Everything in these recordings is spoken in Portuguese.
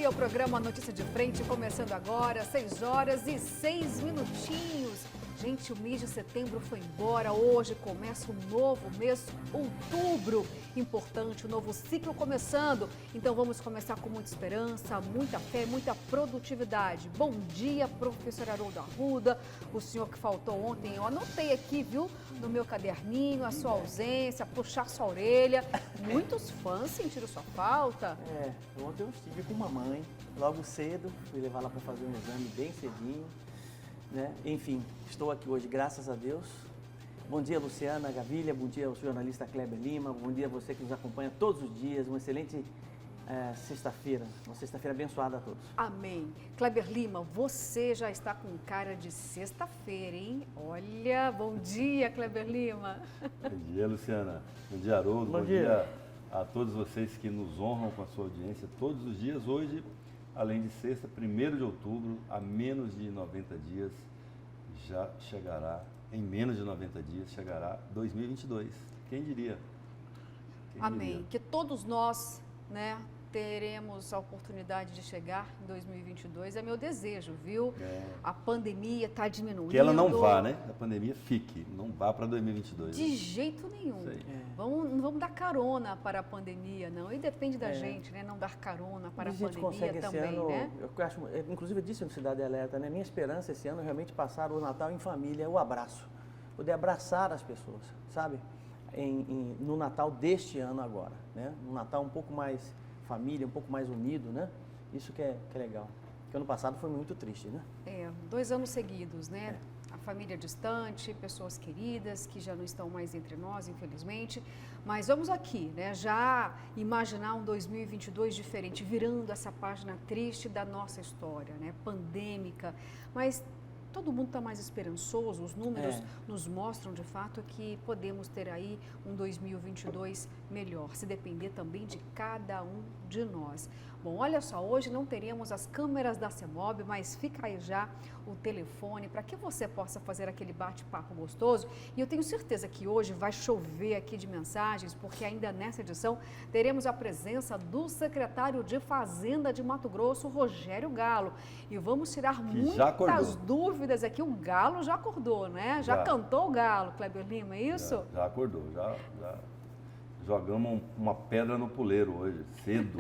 dia, o programa Notícia de Frente começando agora, 6 horas e 6 minutinhos. Gente, o mês de setembro foi embora, hoje começa um novo mês, outubro. Importante, o novo ciclo começando. Então vamos começar com muita esperança, muita fé, muita produtividade. Bom dia, professor Haroldo Arruda, o senhor que faltou ontem. Eu anotei aqui, viu, no meu caderninho, a sua ausência, puxar sua orelha. Muitos fãs sentiram sua falta. Ontem eu estive com mamãe, logo cedo, fui levar ela para fazer um exame bem cedinho. Enfim, estou aqui hoje, graças a Deus. Bom dia, Luciana Gavilha, bom dia ao jornalista Kleber Lima, bom dia a você que nos acompanha todos os dias, uma excelente sexta-feira, uma sexta-feira abençoada a todos. Amém. Kleber Lima, você já está com cara de sexta-feira, hein? Olha, bom dia, Kleber Lima. Bom dia, Luciana. Bom dia, Haroldo. Bom dia a todos vocês que nos honram com a sua audiência todos os dias. Hoje, além de sexta, 1º de outubro, a menos de 90 dias, já chegará, em menos de 90 dias, chegará 2022. Quem diria? Amém. Diria? Que todos nós, teremos a oportunidade de chegar em 2022. É meu desejo, viu? A pandemia está diminuindo. Que ela não vá, né? A pandemia fique, não vá para 2022. De jeito nenhum. Não vamos dar carona para a pandemia, não. E depende da gente, né? Não dar carona para a pandemia consegue também, esse ano, né? Eu acho, inclusive eu disse no Cidade Alerta, né? Minha esperança esse ano é realmente passar o Natal em família, o abraço. Poder abraçar as pessoas, sabe? No Natal deste ano agora, né? Um Natal um pouco mais família, um pouco mais unido, né? Isso que é legal. Porque ano passado foi muito triste, né? 2 anos seguidos, né? A família distante, pessoas queridas que já não estão mais entre nós, infelizmente. Mas vamos aqui, né? Já imaginar um 2022 diferente, virando essa página triste da nossa história, né? Pandêmica, mas todo mundo está mais esperançoso, os números nos mostram de fato que podemos ter aí um 2022 melhor, se depender também de cada um de nós. Bom, olha só, hoje não teremos as câmeras da CEMOB, mas fica aí já o telefone para que você possa fazer aquele bate-papo gostoso. E eu tenho certeza que hoje vai chover aqui de mensagens, porque ainda nessa edição teremos a presença do secretário de Fazenda de Mato Grosso, Rogério Galo. E vamos tirar muitas dúvidas aqui. O Galo já acordou, né? Já cantou o Galo, Kleber Lima, é isso? Já acordou, já jogamos uma pedra no puleiro hoje, cedo.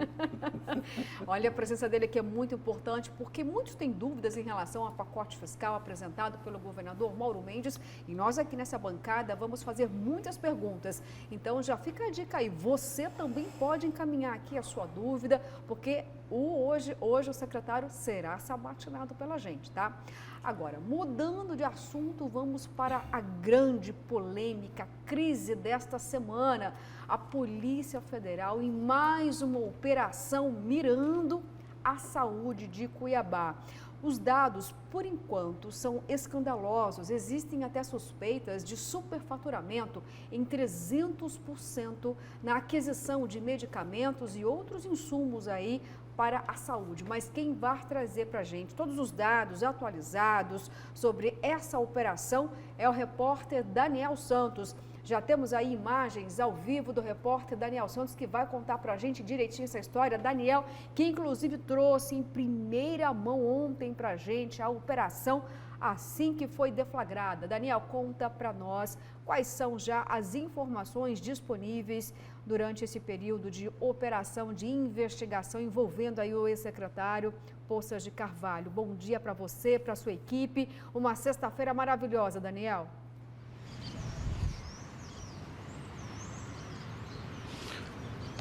Olha, a presença dele aqui é muito importante, porque muitos têm dúvidas em relação ao pacote fiscal apresentado pelo governador Mauro Mendes, e nós aqui nessa bancada vamos fazer muitas perguntas. Então já fica a dica aí, você também pode encaminhar aqui a sua dúvida, porque hoje o secretário será sabatinado pela gente, tá? Agora, mudando de assunto, vamos para a grande polêmica, crise desta semana. A Polícia Federal em mais uma operação mirando a saúde de Cuiabá. Os dados, por enquanto, são escandalosos. Existem até suspeitas de superfaturamento em 300% na aquisição de medicamentos e outros insumos aí para a saúde. Mas quem vai trazer para a gente todos os dados atualizados sobre essa operação é o repórter Daniel Santos. Já temos aí imagens ao vivo do repórter Daniel Santos, que vai contar para a gente direitinho essa história. Daniel, que inclusive trouxe em primeira mão ontem para a gente a operação assim que foi deflagrada. Daniel, conta para nós quais são já as informações disponíveis durante esse período de operação de investigação envolvendo aí o ex-secretário Poças de Carvalho. Bom dia para você, para a sua equipe. Uma sexta-feira maravilhosa, Daniel.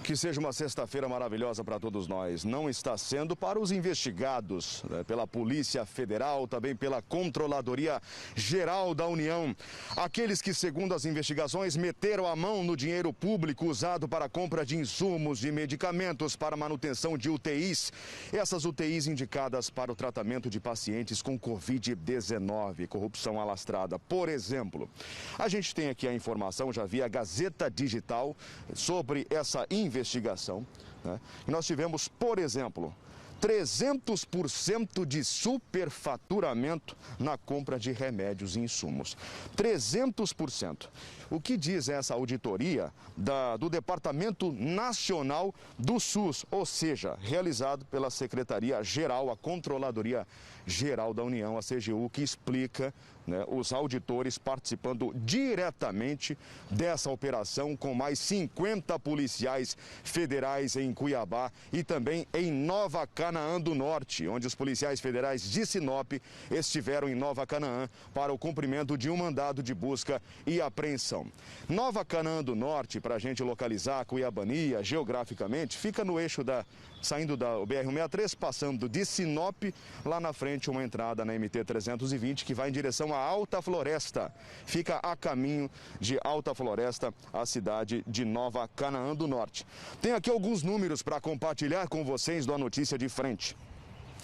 Que seja uma sexta-feira maravilhosa para todos nós. Não está sendo para os investigados, pela Polícia Federal, também pela Controladoria Geral da União. Aqueles que, segundo as investigações, meteram a mão no dinheiro público usado para a compra de insumos, de medicamentos para manutenção de UTIs. Essas UTIs indicadas para o tratamento de pacientes com Covid-19, corrupção alastrada. Por exemplo, a gente tem aqui a informação, já vi a Gazeta Digital, sobre essa investigação, né? E nós tivemos, por exemplo, 300% de superfaturamento na compra de remédios e insumos. 300%. O que diz essa auditoria do Departamento Nacional do SUS, ou seja, realizado pela Secretaria-Geral, a Controladoria Geral da União, a CGU, que explica, né, os auditores participando diretamente dessa operação com mais 50 policiais federais em Cuiabá e também em Nova Canaã do Norte, onde os policiais federais de Sinop estiveram em Nova Canaã para o cumprimento de um mandado de busca e apreensão. Nova Canaã do Norte, para a gente localizar a Cuiabania geograficamente, fica no eixo saindo da BR-163, passando de Sinop, lá na frente uma entrada na MT-320 que vai em direção à Alta Floresta. Fica a caminho de Alta Floresta, a cidade de Nova Canaã do Norte. Tem aqui alguns números para compartilhar com vocês da notícia de frente.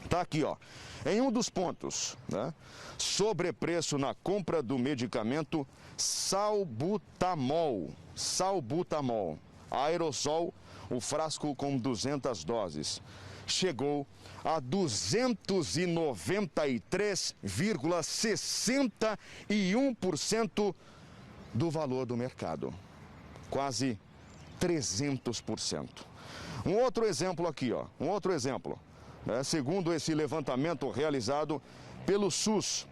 Tá aqui, ó. Em um dos pontos, né? Sobrepreço na compra do medicamento salbutamol. Salbutamol. Aerosol, o frasco com 200 doses. Chegou a 293,61% do valor do mercado. Quase 300%. Um outro exemplo aqui, ó. Um outro exemplo. Segundo esse levantamento realizado pelo SUS,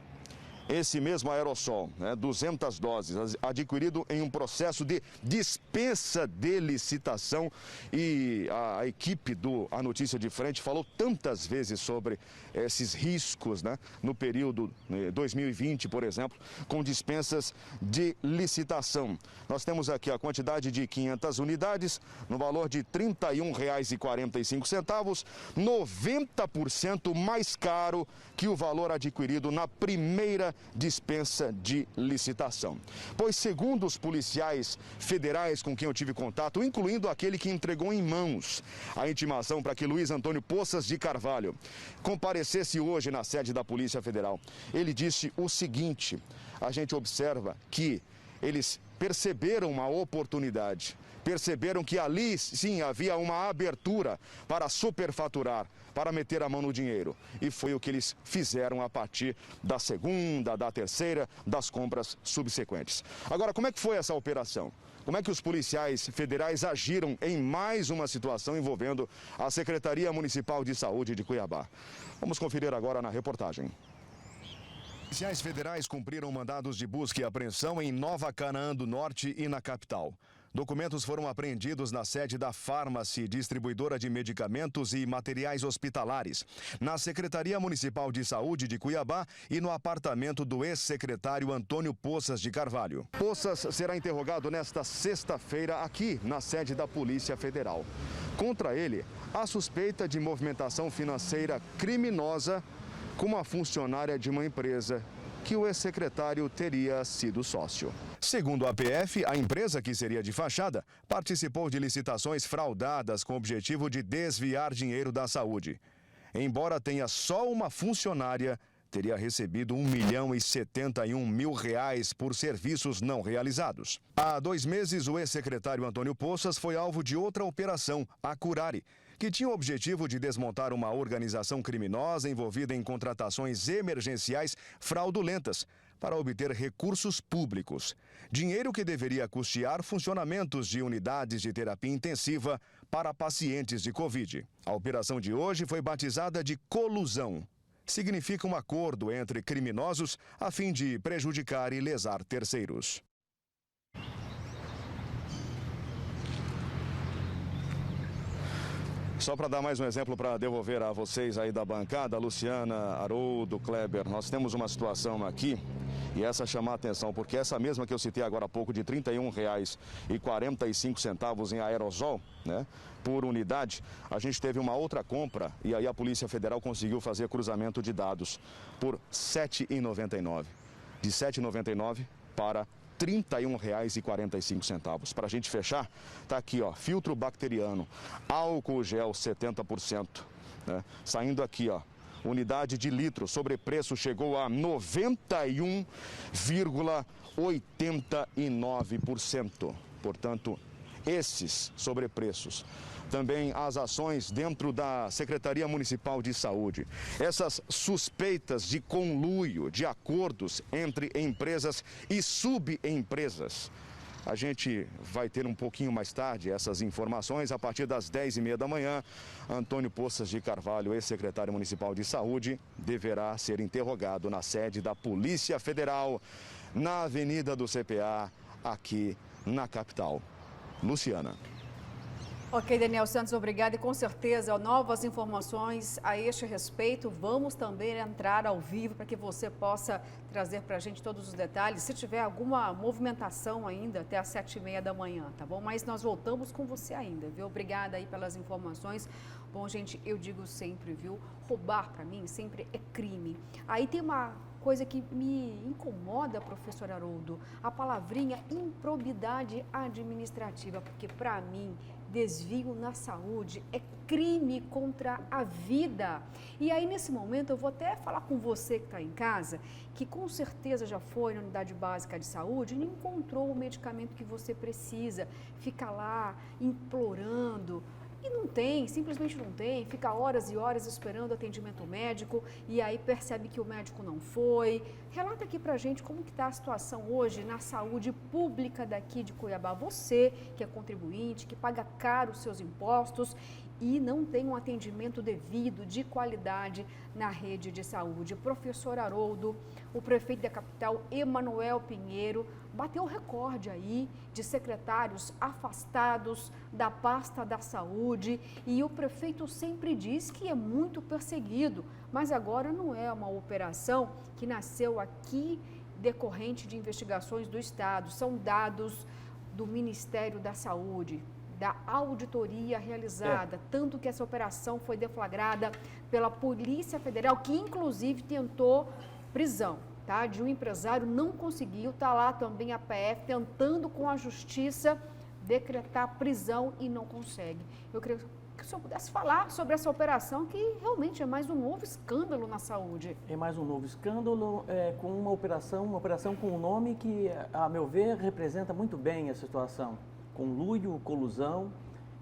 esse mesmo aerossol, 200 doses, adquirido em um processo de dispensa de licitação, e a equipe do A Notícia de Frente falou tantas vezes sobre esses riscos, no período 2020, por exemplo, com dispensas de licitação. Nós temos aqui a quantidade de 500 unidades, no valor de R$ 31,45, 90% mais caro que o valor adquirido na primeira dispensa de licitação. Pois, segundo os policiais federais com quem eu tive contato, incluindo aquele que entregou em mãos a intimação para que Luiz Antônio Poças de Carvalho comparecesse hoje na sede da Polícia Federal, ele disse o seguinte: a gente observa que eles perceberam uma oportunidade, perceberam que ali sim havia uma abertura para superfaturar, para meter a mão no dinheiro. E foi o que eles fizeram a partir da segunda, da terceira, das compras subsequentes. Agora, como é que foi essa operação? Como é que os policiais federais agiram em mais uma situação envolvendo a Secretaria Municipal de Saúde de Cuiabá? Vamos conferir agora na reportagem. Policiais federais cumpriram mandados de busca e apreensão em Nova Canaã do Norte e na capital. Documentos foram apreendidos na sede da Pharmacy, distribuidora de medicamentos e materiais hospitalares, na Secretaria Municipal de Saúde de Cuiabá e no apartamento do ex-secretário Antônio Poças de Carvalho. Poças será interrogado nesta sexta-feira aqui na sede da Polícia Federal. Contra ele, há suspeita de movimentação financeira criminosa com uma funcionária de uma empresa que o ex-secretário teria sido sócio. Segundo a PF, a empresa, que seria de fachada, participou de licitações fraudadas com o objetivo de desviar dinheiro da saúde. Embora tenha só uma funcionária, teria recebido R$1.071.000 por serviços não realizados. Há 2 meses, o ex-secretário Antônio Poças foi alvo de outra operação, a Curare, que tinha o objetivo de desmontar uma organização criminosa envolvida em contratações emergenciais fraudulentas para obter recursos públicos. Dinheiro que deveria custear funcionamentos de unidades de terapia intensiva para pacientes de Covid. A operação de hoje foi batizada de colusão. Significa um acordo entre criminosos a fim de prejudicar e lesar terceiros. Só para dar mais um exemplo para devolver a vocês aí da bancada, Luciana, Haroldo, Kleber, nós temos uma situação aqui e essa chama a atenção, porque essa mesma que eu citei agora há pouco, de R$ 31,45 em aerosol, por unidade, a gente teve uma outra compra e aí a Polícia Federal conseguiu fazer cruzamento de dados por R$ 7,99. De R$ 7,99 para R$ 31,45. Para a gente fechar, tá aqui, ó, filtro bacteriano, álcool gel 70%, saindo aqui, ó, unidade de litro, sobrepreço chegou a 91,89%. Portanto, esses sobrepreços. Também as ações dentro da Secretaria Municipal de Saúde. Essas suspeitas de conluio, de acordos entre empresas e subempresas. A gente vai ter um pouquinho mais tarde essas informações a partir das 10h30 da manhã. Antônio Poças de Carvalho, ex-secretário municipal de saúde, deverá ser interrogado na sede da Polícia Federal, na Avenida do CPA, aqui na capital. Luciana. Ok, Daniel Santos, obrigado. E com certeza, novas informações a este respeito. Vamos também entrar ao vivo para que você possa trazer para a gente todos os detalhes. Se tiver alguma movimentação ainda, até às 7h30 da manhã, tá bom? Mas nós voltamos com você ainda, viu? Obrigada aí pelas informações. Bom, gente, eu digo sempre, viu? Roubar para mim sempre é crime. Aí tem uma coisa que me incomoda, professor Haroldo, a palavrinha improbidade administrativa, porque para mim desvio na saúde é crime contra a vida. E aí, nesse momento, eu vou até falar com você que está em casa, que com certeza já foi na unidade básica de saúde e não encontrou o medicamento que você precisa, fica lá implorando. E não tem, simplesmente não tem, fica horas e horas esperando atendimento médico e aí percebe que o médico não foi. Relata aqui pra gente como que está a situação hoje na saúde pública daqui de Cuiabá. Você que é contribuinte, que paga caro os seus impostos e não tem um atendimento devido, de qualidade na rede de saúde. Professor Haroldo, o prefeito da capital, Emanuel Pinheiro, bateu o recorde aí de secretários afastados da pasta da saúde e o prefeito sempre diz que é muito perseguido, mas agora não é uma operação que nasceu aqui decorrente de investigações do Estado, são dados do Ministério da Saúde, da auditoria realizada, tanto que essa operação foi deflagrada pela Polícia Federal, que inclusive tentou prisão, tá? De um empresário, não conseguiu, tá lá também a PF tentando com a justiça decretar prisão e não consegue. Eu queria que o senhor pudesse falar sobre essa operação, que realmente é mais um novo escândalo na saúde. É mais um novo escândalo com uma operação com um nome que, a meu ver, representa muito bem a situação. Conluio, colusão,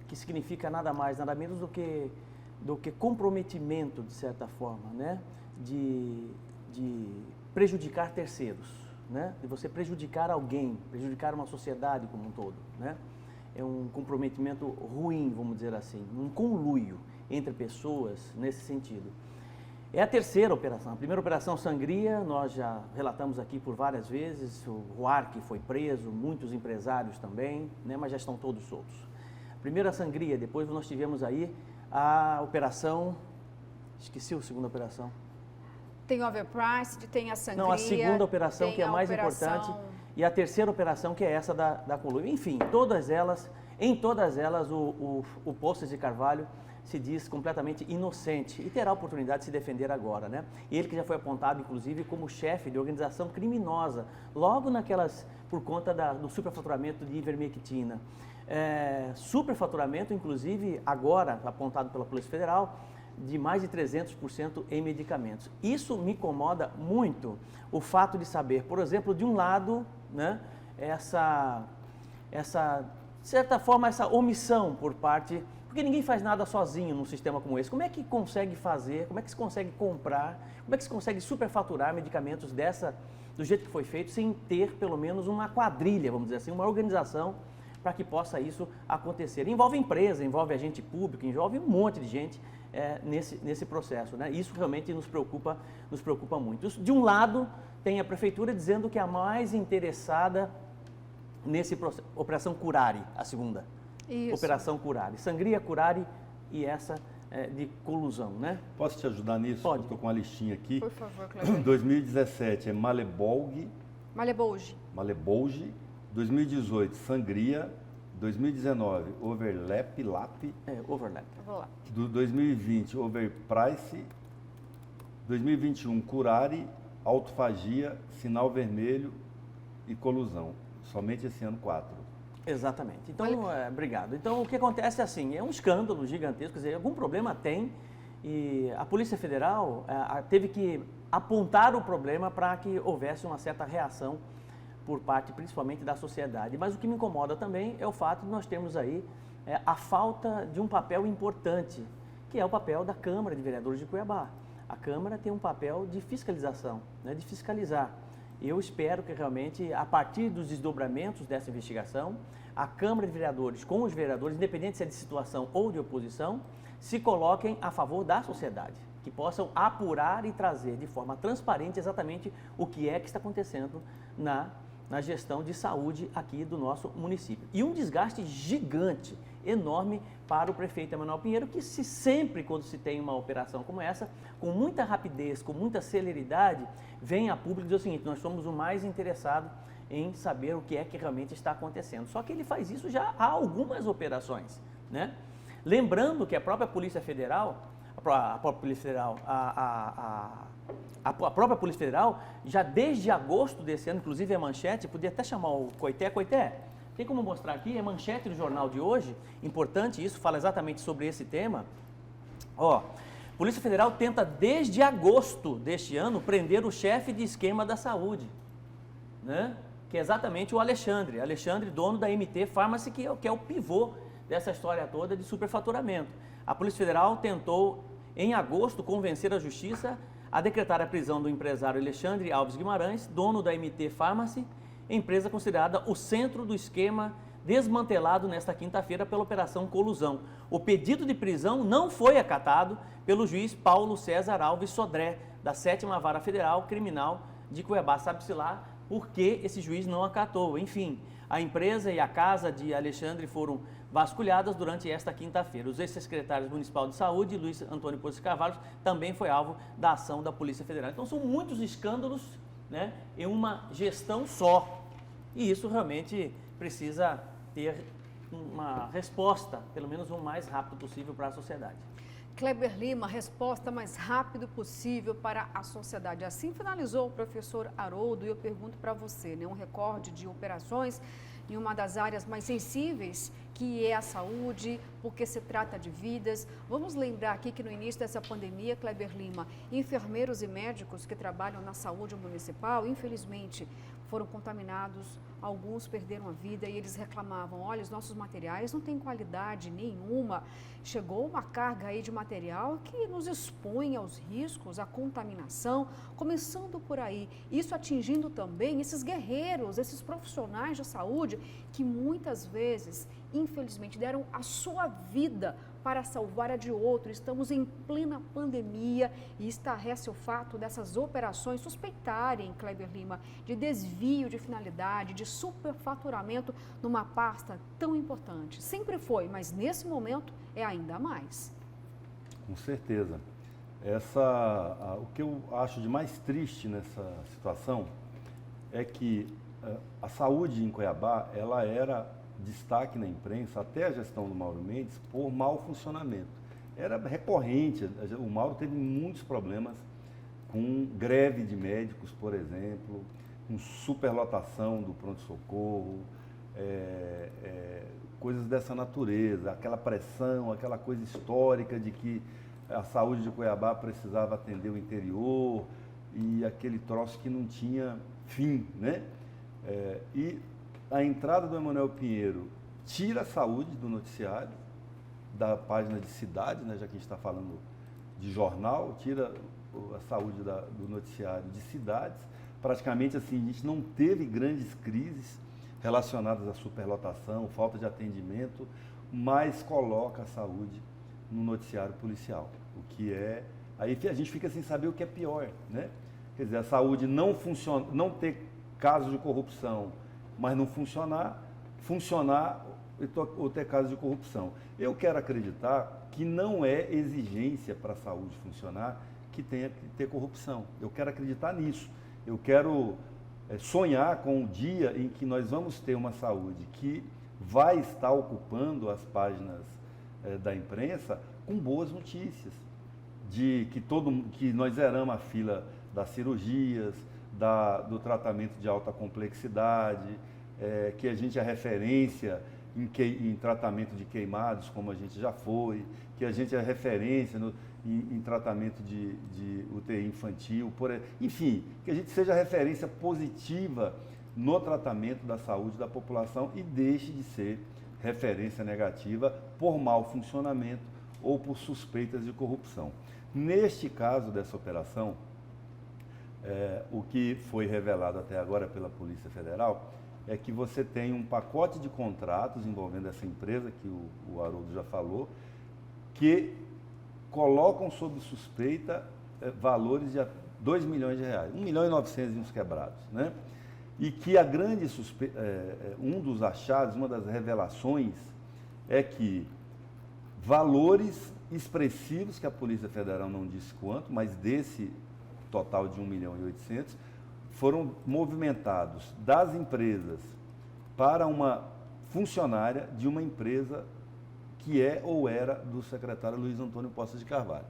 que significa nada mais, nada menos do que comprometimento, de certa forma, né? De prejudicar terceiros, né? De você prejudicar alguém, prejudicar uma sociedade como um todo, né? É um comprometimento ruim, vamos dizer assim, um conluio entre pessoas nesse sentido. É a terceira operação. A primeira operação Sangria, nós já relatamos aqui por várias vezes, o Ruarque foi preso, muitos empresários também, né, mas já estão todos soltos. A primeira Sangria, depois nós tivemos aí a operação, esqueci a segunda operação. Tem o overpriced, tem a Sangria. Não, a segunda operação que é a mais importante e a terceira operação que é essa da conluio. Enfim, em todas elas o Poças de Carvalho se diz completamente inocente e terá a oportunidade de se defender agora, né? Ele que já foi apontado, inclusive, como chefe de organização criminosa, logo por conta do superfaturamento de ivermectina. Superfaturamento, inclusive, agora apontado pela Polícia Federal, de mais de 300% em medicamentos. Isso me incomoda muito, o fato de saber, por exemplo, de um lado, né, de certa forma, essa omissão por parte... Porque ninguém faz nada sozinho num sistema como esse. Como é que consegue fazer, como é que se consegue comprar, como é que se consegue superfaturar medicamentos do jeito que foi feito, sem ter pelo menos uma quadrilha, vamos dizer assim, uma organização para que possa isso acontecer. Envolve empresa, envolve agente público, envolve um monte de gente nesse processo, né? Isso realmente nos preocupa muito. De um lado, tem a prefeitura dizendo que é a mais interessada nesse processo, Operação Curare, a segunda. Isso. Operação Curare. Sangria, Curare e essa de colusão, né? Posso te ajudar nisso? Pode. Estou com uma listinha aqui. Por favor, Cleber. 2017 é Malebolge. 2018, Sangria. 2019, Overlap. Overlap. Vou lá. 2020, Overprice. 2021, Curare, Autofagia, Sinal Vermelho e Colusão. Somente esse ano 4. Exatamente. Então, obrigado. Então, o que acontece é assim, é um escândalo gigantesco, quer dizer, algum problema tem e a Polícia Federal teve que apontar o problema para que houvesse uma certa reação por parte principalmente da sociedade. Mas o que me incomoda também é o fato de nós termos aí a falta de um papel importante, que é o papel da Câmara de Vereadores de Cuiabá. A Câmara tem um papel de fiscalização, né, de fiscalizar. Eu espero que realmente, a partir dos desdobramentos dessa investigação, a Câmara de Vereadores, com os vereadores, independente se é de situação ou de oposição, se coloquem a favor da sociedade, que possam apurar e trazer de forma transparente exatamente o que é que está acontecendo na gestão de saúde aqui do nosso município. E um desgaste gigante, enorme para o prefeito Emanuel Pinheiro, que sempre quando se tem uma operação como essa, com muita rapidez, com muita celeridade, vem a público e diz o seguinte: nós somos o mais interessado em saber o que é que realmente está acontecendo. Só que ele faz isso já há algumas operações, né? Lembrando que a própria Polícia Federal, a própria Polícia Federal, já desde agosto desse ano, inclusive a manchete, podia até chamar o Coité, tem como mostrar aqui, é manchete do jornal de hoje, importante isso, fala exatamente sobre esse tema. Ó, Polícia Federal tenta desde agosto deste ano prender o chefe de esquema da saúde, né? Que é exatamente o Alexandre, dono da MT Pharmacy, que é o pivô dessa história toda de superfaturamento. A Polícia Federal tentou, em agosto, convencer a Justiça a decretar a prisão do empresário Alexandre Alves Guimarães, dono da MT Pharmacy, empresa considerada o centro do esquema desmantelado nesta quinta-feira pela Operação Colusão. O pedido de prisão não foi acatado pelo juiz Paulo César Alves Sodré, da 7ª Vara Federal Criminal de Cuiabá. Sabe-se lá por que esse juiz não acatou. Enfim, a empresa e a casa de Alexandre foram vasculhadas durante esta quinta-feira. Os ex-secretários municipal de saúde, Luiz Antônio Poços Carvalho, também foi alvo da ação da Polícia Federal. Então são muitos escândalos, né, em uma gestão só. E isso realmente precisa ter uma resposta, pelo menos o mais rápido possível para a sociedade. Kleber Lima, resposta mais rápido possível para a sociedade. Assim finalizou o professor Haroldo, e eu pergunto para você, né, um recorde de operações em uma das áreas mais sensíveis, que é a saúde, porque se trata de vidas. Vamos lembrar aqui que no início dessa pandemia, Kleber Lima, enfermeiros e médicos que trabalham na saúde municipal, infelizmente, foram contaminados, alguns perderam a vida e eles reclamavam: olha, os nossos materiais não têm qualidade nenhuma. Chegou uma carga aí de material que nos expõe aos riscos, à contaminação, começando por aí. Isso atingindo também esses guerreiros, esses profissionais de saúde que muitas vezes, infelizmente, deram a sua vida para salvar a de outro. Estamos em plena pandemia e estarrece o fato dessas operações suspeitarem, Kleber Lima, de desvio de finalidade, de superfaturamento numa pasta tão importante. Sempre foi, mas nesse momento é ainda mais. Com certeza. O que eu acho de mais triste nessa situação é que a saúde em Cuiabá, ela era destaque na imprensa, até a gestão do Mauro Mendes, por mau funcionamento. Era recorrente, o Mauro teve muitos problemas com greve de médicos, por exemplo, com superlotação do pronto-socorro, coisas dessa natureza, aquela pressão, aquela coisa histórica de que a saúde de Cuiabá precisava atender o interior e aquele troço que não tinha fim, né? E a entrada do Emanuel Pinheiro tira a saúde do noticiário, da página de cidade, né, já que a gente está falando de jornal, tira a saúde do noticiário de cidades. Praticamente assim, a gente não teve grandes crises relacionadas à superlotação, falta de atendimento, mas coloca a saúde no noticiário policial, o que é... Aí a gente fica sem saber o que é pior, né? Quer dizer, a saúde não funciona, não ter casos de corrupção, mas não funcionar ou ter casos de corrupção. Eu quero acreditar que não é exigência para a saúde funcionar que tenha que ter corrupção. Eu quero acreditar nisso. Eu quero sonhar com o dia em que nós vamos ter uma saúde que vai estar ocupando as páginas da imprensa com boas notícias, de que nós zeramos a fila das cirurgias, do tratamento de alta complexidade, que a gente é referência em tratamento de queimados, como a gente já foi, que a gente é referência em tratamento de UTI infantil, enfim, que a gente seja referência positiva no tratamento da saúde da população e deixe de ser referência negativa por mau funcionamento ou por suspeitas de corrupção. Neste caso dessa operação, o que foi revelado até agora pela Polícia Federal é que você tem um pacote de contratos envolvendo essa empresa, que o Haroldo já falou, que colocam sob suspeita valores de 2 milhões de reais, 1 milhão e 900 e uns quebrados, né? E que a grande um dos achados, uma das revelações é que valores expressivos, que a Polícia Federal não disse quanto, mas desse total de 1 milhão e 800, foram movimentados das empresas para uma funcionária de uma empresa que é ou era do secretário Luiz Antônio Poças de Carvalho.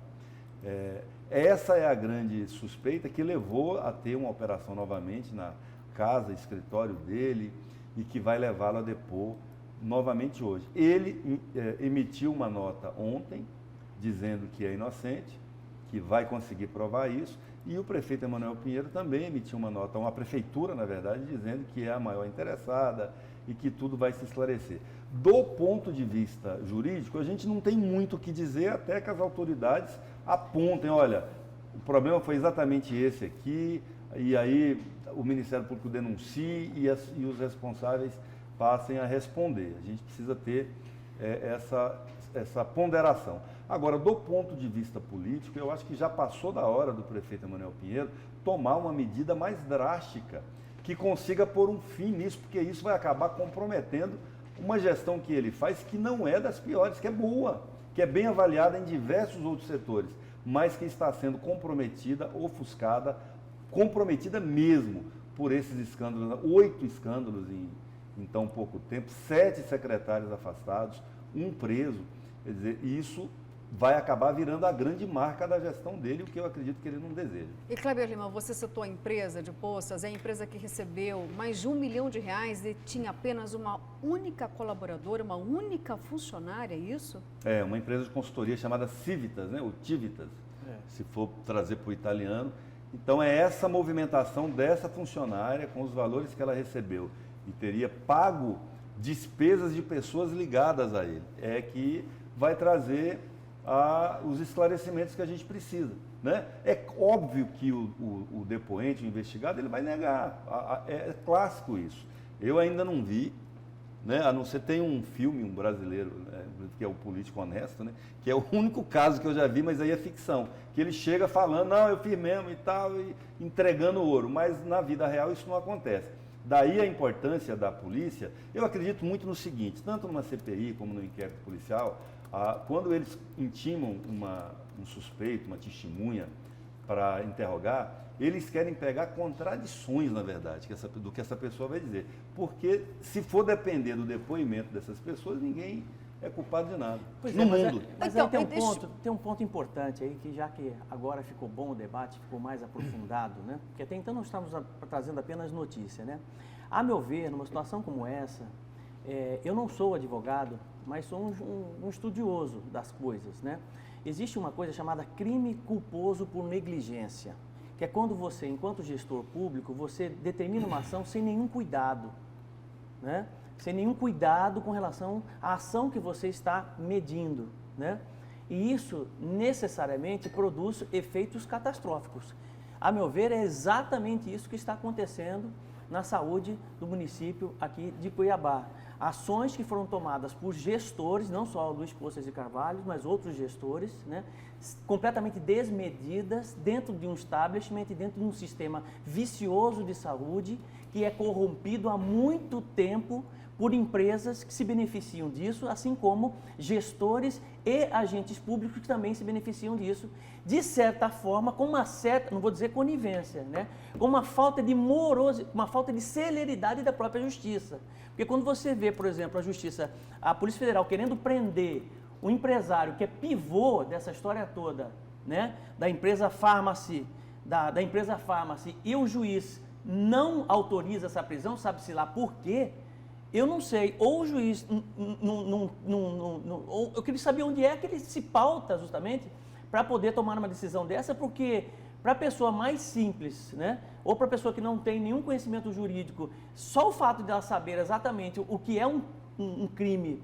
Essa é a grande suspeita que levou a ter uma operação novamente na casa, escritório dele, e que vai levá-lo a depor novamente hoje. Ele emitiu uma nota ontem, dizendo que é inocente, que vai conseguir provar isso, e o prefeito Emanuel Pinheiro também emitiu uma nota, uma prefeitura, na verdade, dizendo que é a maior interessada e que tudo vai se esclarecer. Do ponto de vista jurídico, a gente não tem muito o que dizer, até que as autoridades apontem, olha, o problema foi exatamente esse aqui, e aí o Ministério Público denuncie e os responsáveis passem a responder. A gente precisa ter essa ponderação. Agora, do ponto de vista político, eu acho que já passou da hora do prefeito Emanuel Pinheiro tomar uma medida mais drástica, que consiga pôr um fim nisso, porque isso vai acabar comprometendo uma gestão que ele faz que não é das piores, que é boa, que é bem avaliada em diversos outros setores, mas que está sendo comprometida, ofuscada, comprometida mesmo por esses escândalos, 8 escândalos em tão pouco tempo, 7 secretários afastados, 1 preso. Quer dizer, isso vai acabar virando a grande marca da gestão dele, o que eu acredito que ele não deseja. E, Kleber Lima, você citou a empresa de Poças, é a empresa que recebeu mais de R$1 milhão e tinha apenas uma única colaboradora, uma única funcionária, é isso? É, uma empresa de consultoria chamada Civitas, né? Ou Tivitas, se for trazer para o italiano. Então, é essa movimentação dessa funcionária com os valores que ela recebeu e teria pago despesas de pessoas ligadas a ele, é que vai trazer os esclarecimentos que a gente precisa, né? É óbvio que o depoente, o investigado, ele vai negar, é clássico isso. Eu ainda não vi, né? A não ser tem um filme, um brasileiro, né? Que é o Político Honesto, né? Que é o único caso que eu já vi, mas aí é ficção, que ele chega falando, não, eu fiz mesmo e tal, e entregando ouro, mas na vida real isso não acontece. Daí a importância da polícia. Eu acredito muito no seguinte, tanto numa CPI como no inquérito policial, quando eles intimam um suspeito, uma testemunha para interrogar, eles querem pegar contradições, na verdade, do que essa pessoa vai dizer. Porque se for depender do depoimento dessas pessoas, ninguém é culpado de nada. Pois no mundo. Mas então, tem um ponto importante aí, que já que agora ficou bom o debate, ficou mais aprofundado, né? Porque até então nós estamos trazendo apenas notícia, né? A meu ver, numa situação como essa, eu não sou advogado, mas sou um estudioso das coisas, né? Existe uma coisa chamada crime culposo por negligência, que é quando você, enquanto gestor público, você determina uma ação sem nenhum cuidado, né? Sem nenhum cuidado com relação à ação que você está medindo, né? E isso necessariamente produz efeitos catastróficos. A meu ver, é exatamente isso que está acontecendo na saúde do município aqui de Cuiabá. Ações que foram tomadas por gestores, não só o Luiz Poças de Carvalho, mas outros gestores, né, completamente desmedidas dentro de um establishment, dentro de um sistema vicioso de saúde, que é corrompido há muito tempo por empresas que se beneficiam disso, assim como gestores e agentes públicos que também se beneficiam disso, de certa forma, com uma certa, não vou dizer conivência, né? Com uma falta de morosidade, uma falta de celeridade da própria justiça. Porque quando você vê, por exemplo, a Polícia Federal querendo prender um empresário que é pivô dessa história toda, né? Da empresa Pharmacy, da empresa Pharmacy, e o juiz não autoriza essa prisão, sabe-se lá por quê? Eu não sei, ou o juiz, ou eu queria saber onde é que ele se pauta justamente para poder tomar uma decisão dessa, porque Para a pessoa mais simples, né? Ou para a pessoa que não tem nenhum conhecimento jurídico, só o fato de ela saber exatamente o que é um crime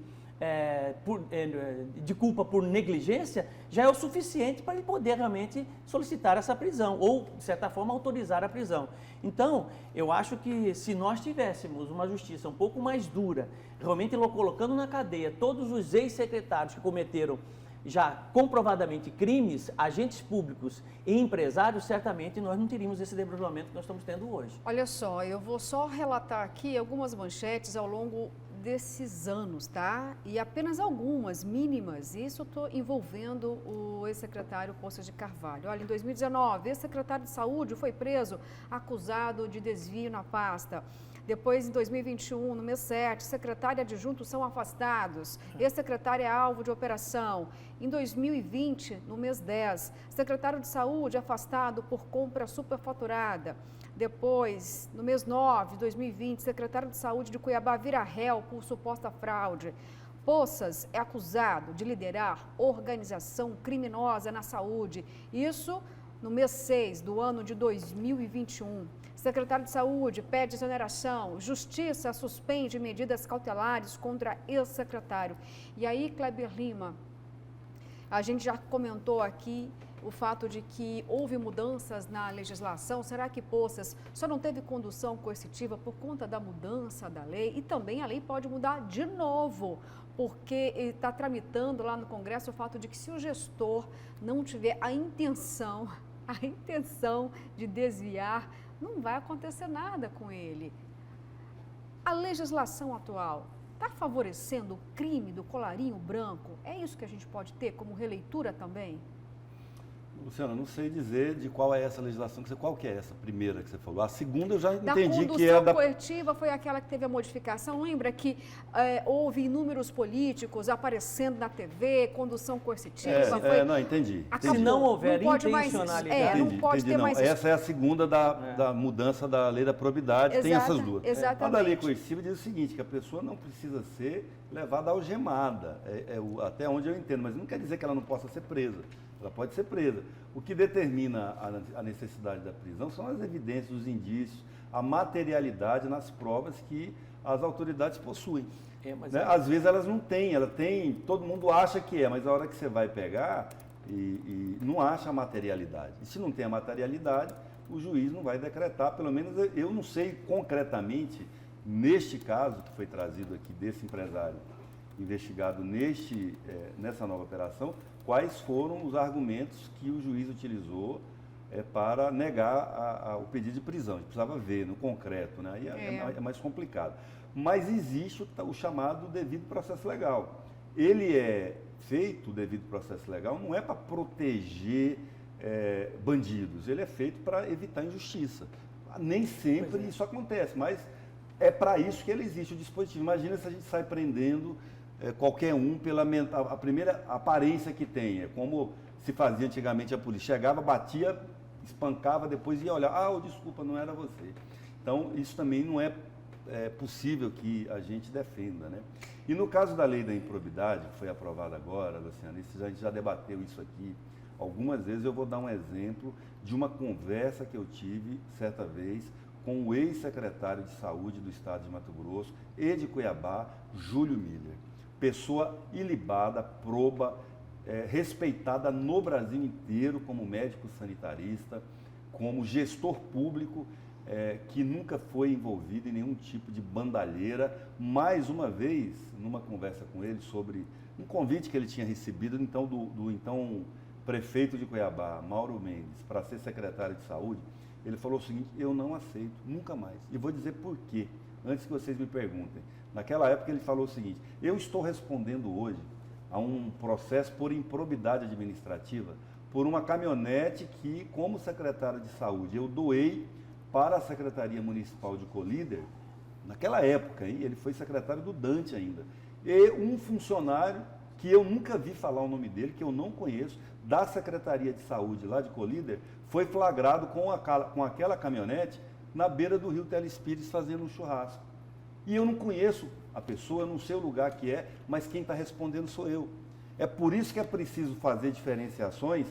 de culpa por negligência, já é o suficiente para ele poder realmente solicitar essa prisão, ou, de certa forma, autorizar a prisão. Então, eu acho que se nós tivéssemos uma justiça um pouco mais dura, realmente colocando na cadeia todos os ex-secretários que cometeram já comprovadamente crimes, agentes públicos e empresários, certamente nós não teríamos esse debruçamento que nós estamos tendo hoje. Olha só, eu vou só relatar aqui algumas manchetes ao longo desses anos, tá? E apenas algumas mínimas. Isso estou envolvendo o ex-secretário Poças de Carvalho. Olha, em 2019, ex-secretário de Saúde foi preso acusado de desvio na pasta. Depois, em 2021, no mês 7, secretário e adjunto são afastados. Ex-secretário é alvo de operação. Em 2020, no mês 10, secretário de Saúde afastado por compra superfaturada. Depois, no mês 9 de 2020, secretário de Saúde de Cuiabá vira réu por suposta fraude. Poças é acusado de liderar organização criminosa na saúde. Isso no mês 6 do ano de 2021. Secretário de Saúde pede exoneração. Justiça suspende medidas cautelares contra ex-secretário. E aí, Kleber Lima, a gente já comentou aqui o fato de que houve mudanças na legislação. Será que Poças só não teve condução coercitiva por conta da mudança da lei? E também a lei pode mudar de novo, porque está tramitando lá no Congresso o fato de que se o gestor não tiver a intenção de desviar, não vai acontecer nada com ele. A legislação atual está favorecendo o crime do colarinho branco? É isso que a gente pode ter como releitura também? Luciana, não sei dizer de qual é essa legislação, qual que é essa primeira que você falou. A segunda eu já Da entendi que é da... coercitiva foi aquela que teve a modificação. Lembra que houve inúmeros políticos aparecendo na TV, condução coercitiva? Não, entendi. Se não houver intencionalidade... Não pode ter mais... Essa é a segunda da mudança da lei da probidade, tem essas duas. Exatamente. A da lei coercitiva diz o seguinte, que a pessoa não precisa ser levada algemada, até onde eu entendo, mas não quer dizer que ela não possa ser presa. Ela pode ser presa. O que determina a necessidade da prisão são as evidências, os indícios, a materialidade nas provas que as autoridades possuem. Às vezes elas não têm, todo mundo acha que mas a hora que você vai pegar e não acha a materialidade. E se não tem a materialidade, o juiz não vai decretar, pelo menos eu não sei concretamente, neste caso que foi trazido aqui desse empresário investigado nessa nova operação, quais foram os argumentos que o juiz utilizou para negar o pedido de prisão. A gente precisava ver no concreto, né? Aí é mais complicado. Mas existe o chamado devido processo legal. Ele é feito, o devido processo legal, não é para proteger bandidos, ele é feito para evitar injustiça. Nem sempre isso acontece, mas é para isso que ele existe, o dispositivo. Imagina se a gente sai prendendo qualquer um pela a primeira aparência que tem. É como se fazia antigamente a polícia. Chegava, batia, espancava, depois ia olhar. Desculpa, não era você. Então, isso também não é possível que a gente defenda, né? E no caso da lei da improbidade, que foi aprovada agora, Luciana, a gente já debateu isso aqui algumas vezes. Eu vou dar um exemplo de uma conversa que eu tive certa vez com o ex-secretário de Saúde do Estado de Mato Grosso e de Cuiabá, Júlio Miller. Pessoa ilibada, proba, respeitada no Brasil inteiro como médico sanitarista, como gestor público, que nunca foi envolvido em nenhum tipo de bandalheira. Mais uma vez, numa conversa com ele sobre um convite que ele tinha recebido do então prefeito de Cuiabá, Mauro Mendes, para ser secretário de Saúde, ele falou o seguinte: eu não aceito, nunca mais. E vou dizer por quê, antes que vocês me perguntem. Naquela época ele falou o seguinte: eu estou respondendo hoje a um processo por improbidade administrativa por uma caminhonete que, como secretário de saúde, eu doei para a Secretaria Municipal de Colíder, naquela época, hein? Ele foi secretário do Dante ainda, e um funcionário que eu nunca vi falar o nome dele, que eu não conheço, da Secretaria de Saúde lá de Colíder, foi flagrado com aquela caminhonete na beira do rio Telespires fazendo um churrasco. E eu não conheço a pessoa, eu não sei o lugar que mas quem está respondendo sou eu. É por isso que é preciso fazer diferenciações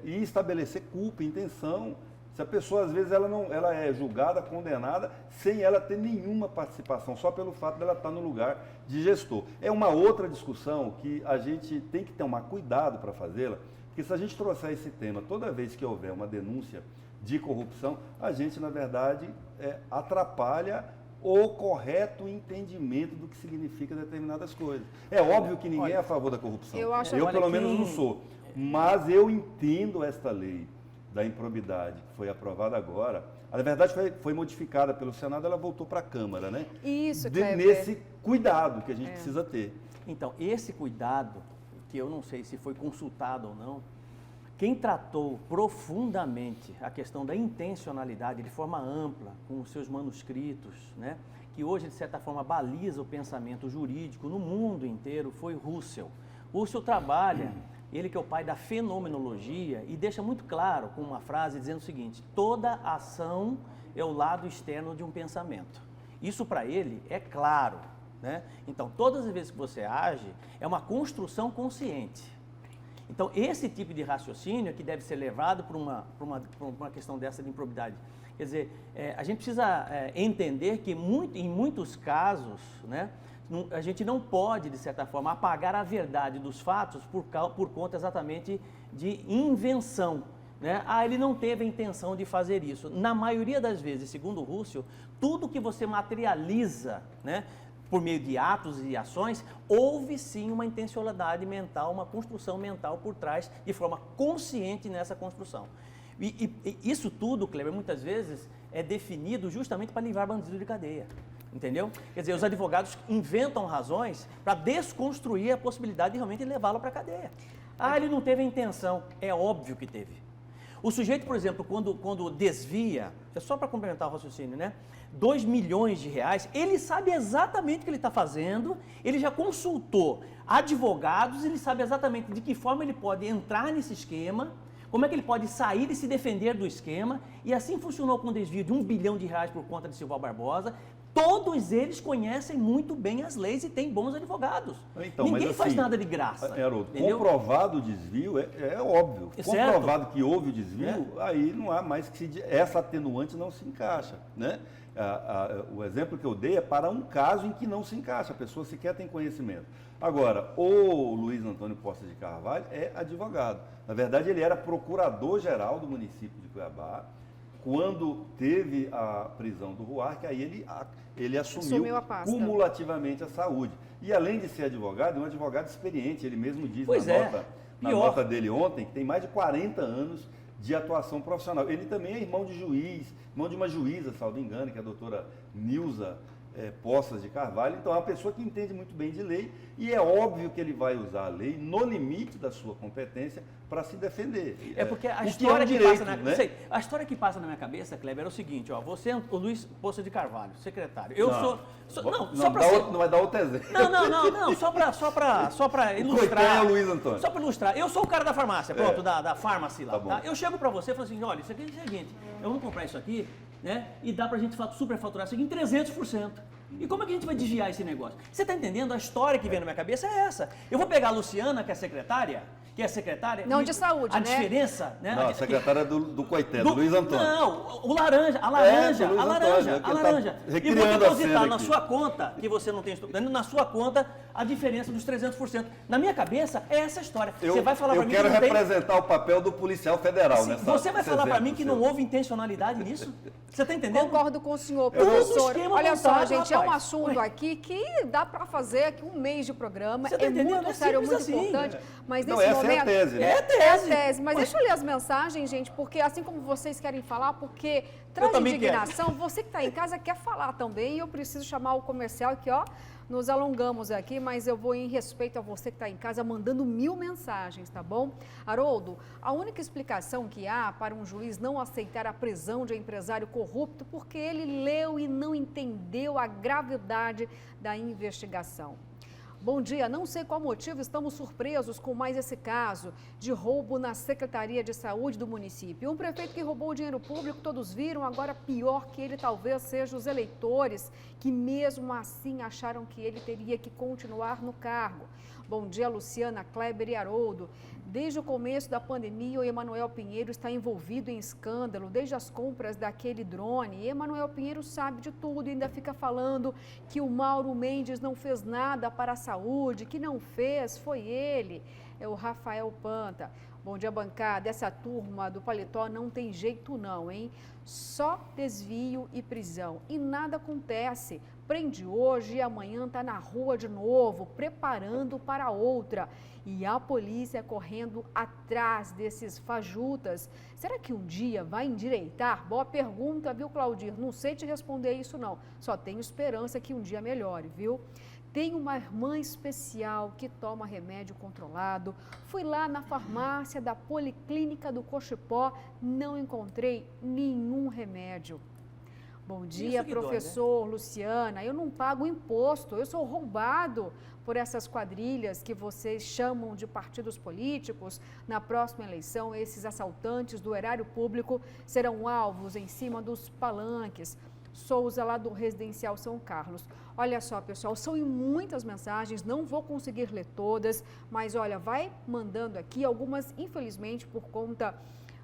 e estabelecer culpa, intenção. Se a pessoa, às vezes, ela é julgada, condenada, sem ela ter nenhuma participação, só pelo fato dela estar no lugar de gestor. É uma outra discussão que a gente tem que tomar cuidado para fazê-la, porque se a gente trouxer esse tema toda vez que houver uma denúncia de corrupção, a gente, na verdade, atrapalha o correto entendimento do que significa determinadas coisas. É óbvio que ninguém é a favor da corrupção. Eu pelo menos, não sou. Mas eu entendo esta lei da improbidade, que foi aprovada agora. Na verdade, foi modificada pelo Senado, ela voltou para a Câmara, né? Isso, nesse cuidado que a gente precisa ter. Então, esse cuidado, que eu não sei se foi consultado ou não, quem tratou profundamente a questão da intencionalidade de forma ampla, com os seus manuscritos, né, que hoje, de certa forma, baliza o pensamento jurídico no mundo inteiro, foi Russell. Russell trabalha, ele que é o pai da fenomenologia, e deixa muito claro com uma frase dizendo o seguinte: toda ação é o lado externo de um pensamento. Isso para ele é claro, né? Então, todas as vezes que você age, é uma construção consciente. Então, esse tipo de raciocínio é que deve ser levado por uma questão dessa de improbidade. Quer dizer, a gente precisa entender que em muitos casos, né, a gente não pode, de certa forma, apagar a verdade dos fatos por conta exatamente de invenção, né? Ele não teve a intenção de fazer isso. Na maioria das vezes, segundo Russell, tudo que você materializa, né, por meio de atos e ações, houve sim uma intencionalidade mental, uma construção mental por trás, de forma consciente nessa construção. E isso tudo, Kleber, muitas vezes é definido justamente para livrar bandido de cadeia. Entendeu? Quer dizer, os advogados inventam razões para desconstruir a possibilidade de realmente levá-lo para a cadeia. Ele não teve a intenção. É óbvio que teve. O sujeito, por exemplo, quando desvia, é só para complementar o raciocínio, né? 2 milhões de reais, ele sabe exatamente o que ele está fazendo, ele já consultou advogados, ele sabe exatamente de que forma ele pode entrar nesse esquema, como é que ele pode sair e se defender do esquema, e assim funcionou com o desvio de R$1 bilhão por conta de Silval Barbosa. Todos eles conhecem muito bem as leis e têm bons advogados. Então, ninguém faz nada de graça. Haroldo, comprovado o desvio, é óbvio. Certo. Comprovado que houve o desvio, aí não há mais que essa atenuante não se encaixa, né? O exemplo que eu dei é para um caso em que não se encaixa, a pessoa sequer tem conhecimento. Agora, o Luiz Antônio Poças de Carvalho é advogado. Na verdade, ele era procurador-geral do município de Cuiabá, quando teve a prisão do Ruarque, aí ele assumiu cumulativamente a saúde. E além de ser advogado, é um advogado experiente, ele mesmo diz na nota dele ontem, que tem mais de 40 anos de atuação profissional. Ele também é irmão de juiz, irmão de uma juíza, salvo engano, que é a doutora Nilza Poças de Carvalho. Então, é uma pessoa que entende muito bem de lei e é óbvio que ele vai usar a lei no limite da sua competência para se defender. Porque a história a história que passa na minha cabeça, Kleber, é o seguinte: você é o Luiz Poças de Carvalho, secretário. Não vai dar outro exemplo. Não, só para ilustrar. Quem é o Luiz Antônio? Só para ilustrar. Eu sou o cara da farmácia, pronto, da farmácia lá. Tá? Eu chego para você e falo assim: olha, isso aqui é o seguinte, eu vou comprar isso aqui, né? E dá pra gente superfaturar isso aqui em 300%. E como é que a gente vai desviar esse negócio? Você está entendendo? A história que vem na minha cabeça é essa. Eu vou pegar a Luciana, que é secretária. Não, de saúde, a diferença, né? Não, a secretária do Coité, do Luiz Antônio. Não, a laranja. E vou depositar na sua conta, que você não tem estudante, na sua conta, a diferença dos 300%. Na minha cabeça, é essa história. Você vai falar para mim que eu quero representar o papel do policial federal, né? Você vai falar para mim que não houve intencionalidade nisso? Você está entendendo? Concordo com o senhor, professor. Olha só, gente, é um assunto aqui que dá para fazer aqui um mês de programa. É muito sério, muito importante. Mas nesse momento... É a tese, né? É a tese. Mas deixa eu ler as mensagens, gente, porque assim como vocês querem falar, porque traz indignação, você que está em casa quer falar também, e eu preciso chamar o comercial aqui, ó. Nos alongamos aqui, mas eu vou em respeito a você que está em casa mandando 1000 mensagens, tá bom? Haroldo, a única explicação que há para um juiz não aceitar a prisão de um empresário corrupto porque ele leu e não entendeu a gravidade da investigação. Bom dia, não sei qual motivo estamos surpresos com mais esse caso de roubo na Secretaria de Saúde do município. Um prefeito que roubou o dinheiro público, todos viram, agora pior que ele talvez seja os eleitores, que mesmo assim acharam que ele teria que continuar no cargo. Bom dia, Luciana, Kleber e Haroldo. Desde o começo da pandemia, o Emanuel Pinheiro está envolvido em escândalo, desde as compras daquele drone. E Emanuel Pinheiro sabe de tudo e ainda fica falando que o Mauro Mendes não fez nada para a saúde, que não fez, foi ele. É o Rafael Panta. Bom dia, bancada. Essa turma do paletó não tem jeito não, hein? Só desvio e prisão. E nada acontece. Prende hoje e amanhã está na rua de novo, preparando para outra. E a polícia correndo atrás desses fajutas. Será que um dia vai endireitar? Boa pergunta, viu, Claudir? Não sei te responder isso, não. Só tenho esperança que um dia melhore, viu? Tem uma irmã especial que toma remédio controlado. Fui lá na farmácia da Policlínica do Cochipó, não encontrei nenhum remédio. Bom dia, professor Luciana. Eu não pago imposto, eu sou roubado por essas quadrilhas que vocês chamam de partidos políticos. Na próxima eleição, esses assaltantes do erário público serão alvos em cima dos palanques. Souza, lá do Residencial São Carlos. Olha só, pessoal, são muitas mensagens, não vou conseguir ler todas, mas olha, vai mandando aqui algumas, infelizmente, por conta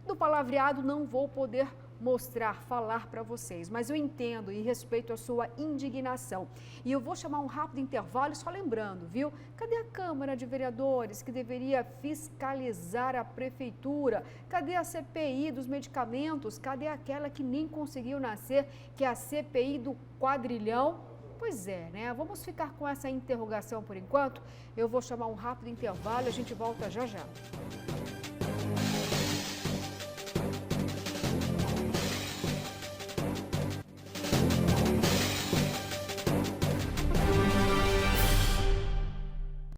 do palavreado, não vou poder mostrar, falar para vocês, mas eu entendo e respeito a sua indignação. E eu vou chamar um rápido intervalo, só lembrando, viu? Cadê a Câmara de Vereadores que deveria fiscalizar a Prefeitura? Cadê a CPI dos medicamentos? Cadê aquela que nem conseguiu nascer, que é a CPI do quadrilhão? Pois é, né? Vamos ficar com essa interrogação por enquanto. Eu vou chamar um rápido intervalo e a gente volta já já.